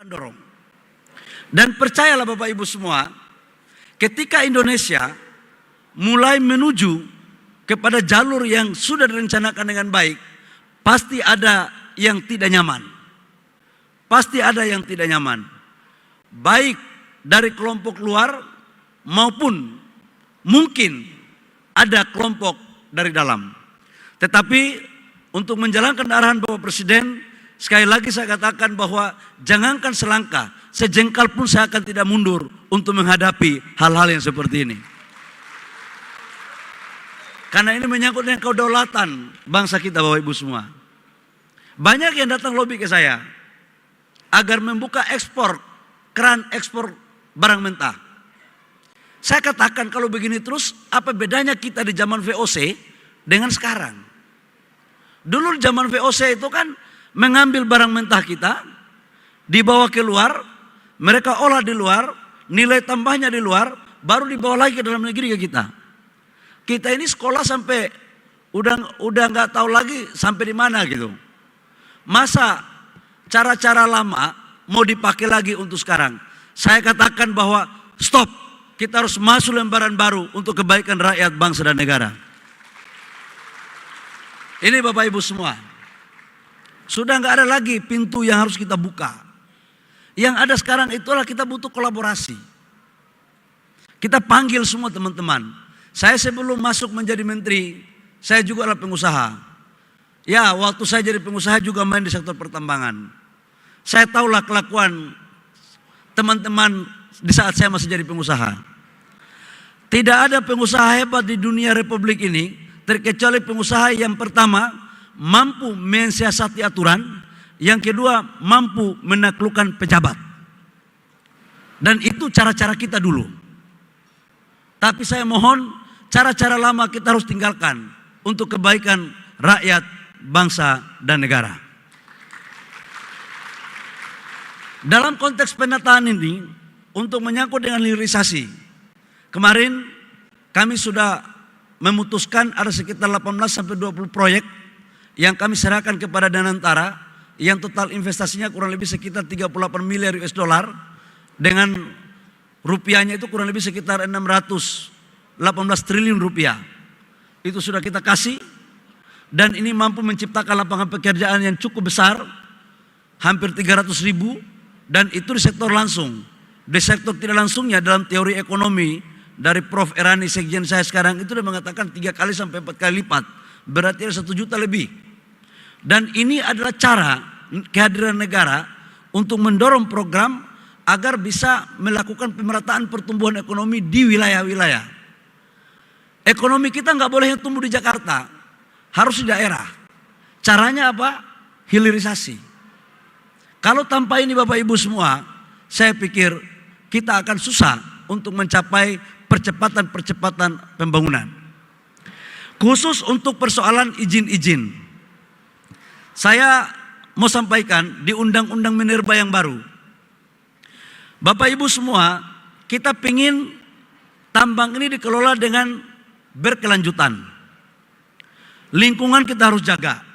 mendorong. Dan percayalah Bapak Ibu semua, ketika Indonesia mulai menuju kepada jalur yang sudah direncanakan dengan baik, pasti ada yang tidak nyaman. Pasti ada yang tidak nyaman. Baik dari kelompok luar maupun mungkin ada kelompok dari dalam. Tetapi untuk menjalankan arahan Bapak Presiden, sekali lagi saya katakan bahwa jangankan selangkah, sejengkal pun saya akan tidak mundur untuk menghadapi hal-hal yang seperti ini. Karena ini menyangkut dengan kedaulatan bangsa kita Bapak Ibu semua. Banyak yang datang lobby ke saya agar membuka keran ekspor barang mentah. Saya katakan kalau begini terus, apa bedanya kita di zaman VOC dengan sekarang? Dulu zaman VOC itu kan mengambil barang mentah kita, dibawa ke luar, mereka olah di luar, nilai tambahnya di luar, baru dibawa lagi ke dalam negeri ke kita. Kita ini sekolah sampai udah nggak tahu lagi sampai di mana gitu. Masa cara-cara lama mau dipakai lagi untuk sekarang? Saya katakan bahwa stop, kita harus masuk lembaran baru untuk kebaikan rakyat, bangsa dan negara. Ini Bapak Ibu semua, sudah nggak ada lagi pintu yang harus kita buka. Yang ada sekarang itulah kita butuh kolaborasi. Kita panggil semua teman-teman. Saya sebelum masuk menjadi menteri, saya juga adalah pengusaha. Ya, waktu saya jadi pengusaha juga main di sektor pertambangan. Saya tahulah kelakuan teman-teman di saat saya masih jadi pengusaha. Tidak ada pengusaha hebat di dunia republik ini, terkecuali pengusaha yang pertama mampu mensiasati aturan, yang kedua mampu menaklukkan pejabat. Dan itu cara-cara kita dulu. Tapi saya mohon, cara-cara lama kita harus tinggalkan untuk kebaikan rakyat, bangsa, dan negara. Dalam konteks penataan ini, untuk menyangkut dengan hilirisasi, kemarin kami sudah memutuskan ada sekitar 18-20 proyek yang kami serahkan kepada Danantara, yang total investasinya kurang lebih sekitar 38 miliar US dollar, dengan rupiahnya itu kurang lebih sekitar 618 triliun rupiah. Itu sudah kita kasih, dan ini mampu menciptakan lapangan pekerjaan yang cukup besar, hampir 300.000, dan itu di sektor langsung. Di sektor tidak langsungnya, dalam teori ekonomi dari Prof. Erani, sekjen saya sekarang, itu sudah mengatakan 3 kali sampai 4 kali lipat, berarti ada 1 juta lebih. Dan ini adalah cara kehadiran negara untuk mendorong program agar bisa melakukan pemerataan pertumbuhan ekonomi di wilayah-wilayah. Ekonomi kita nggak boleh tumbuh di Jakarta, harus di daerah. Caranya apa? Hilirisasi. Kalau tanpa ini Bapak Ibu semua, saya pikir kita akan susah untuk mencapai percepatan pembangunan. Khusus untuk persoalan izin-izin, saya mau sampaikan di Undang-Undang Minerba yang baru, Bapak Ibu semua, kita pingin tambang ini dikelola dengan berkelanjutan. Lingkungan kita harus jaga.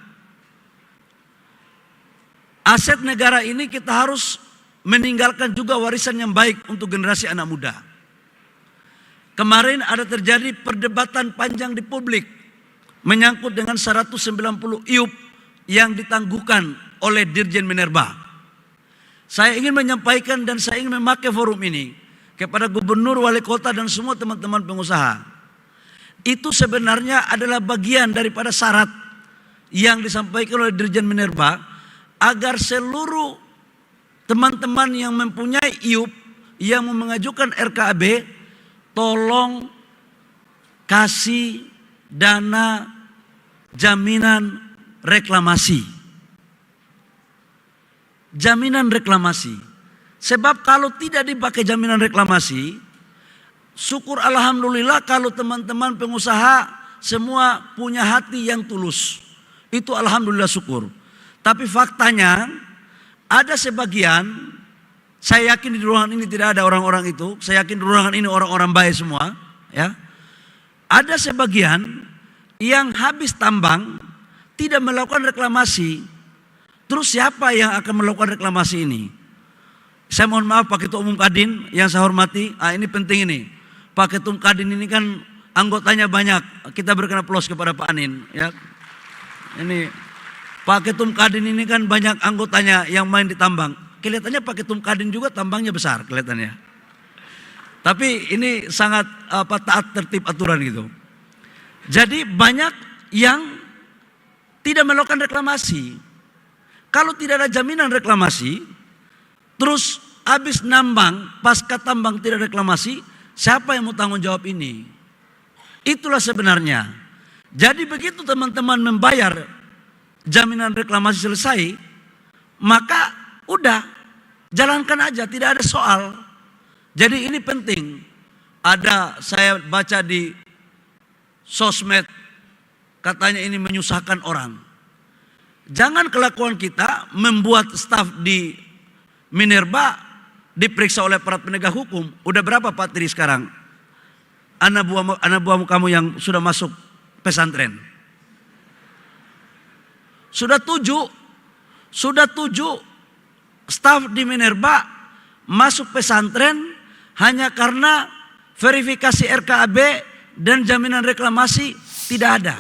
Aset negara ini kita harus meninggalkan juga warisan yang baik untuk generasi anak muda. Kemarin ada terjadi perdebatan panjang di publik menyangkut dengan 190 IUP yang ditangguhkan oleh Dirjen Minerba. Saya ingin menyampaikan dan saya ingin memakai forum ini kepada gubernur, wali kota, dan semua teman-teman pengusaha. Itu sebenarnya adalah bagian daripada syarat yang disampaikan oleh Dirjen Minerba, agar seluruh teman-teman yang mempunyai IUP yang mengajukan RKAB, tolong kasih dana jaminan reklamasi. Jaminan reklamasi. Sebab kalau tidak dipakai jaminan reklamasi, syukur alhamdulillah kalau teman-teman pengusaha semua punya hati yang tulus. Itu alhamdulillah syukur. Tapi faktanya ada sebagian, saya yakin di ruangan ini tidak ada orang-orang itu, saya yakin di ruangan ini orang-orang baik semua, ya. Ada sebagian yang habis tambang tidak melakukan reklamasi. Terus siapa yang akan melakukan reklamasi ini? Saya mohon maaf Pak Ketua Umum Kadin yang saya hormati. Ini penting ini. Pak Ketum Kadin ini kan anggotanya banyak. Kita berikan aplaus kepada Pak Anin. Ya. Ini Pak Ketum Kadin ini kan banyak anggotanya yang main di tambang. Kelihatannya Pak Ketum Kadin juga tambangnya besar kelihatannya. Tapi ini sangat taat tertib aturan gitu. Jadi banyak yang tidak melakukan reklamasi. Kalau tidak ada jaminan reklamasi, terus habis nambang, pasca tambang tidak reklamasi, siapa yang mau tanggung jawab ini? Itulah sebenarnya. Jadi begitu teman-teman membayar jaminan reklamasi selesai, maka udah jalankan aja, tidak ada soal. Jadi ini penting. Ada saya baca di sosmed, katanya ini menyusahkan orang. Jangan kelakuan kita membuat staf di Minerba diperiksa oleh para penegak hukum. Udah berapa Pak Tri sekarang? Anak buahmu kamu yang sudah masuk pesantren. Sudah tujuh staf di Minerba masuk pesantren hanya karena verifikasi RKAB dan jaminan reklamasi tidak ada.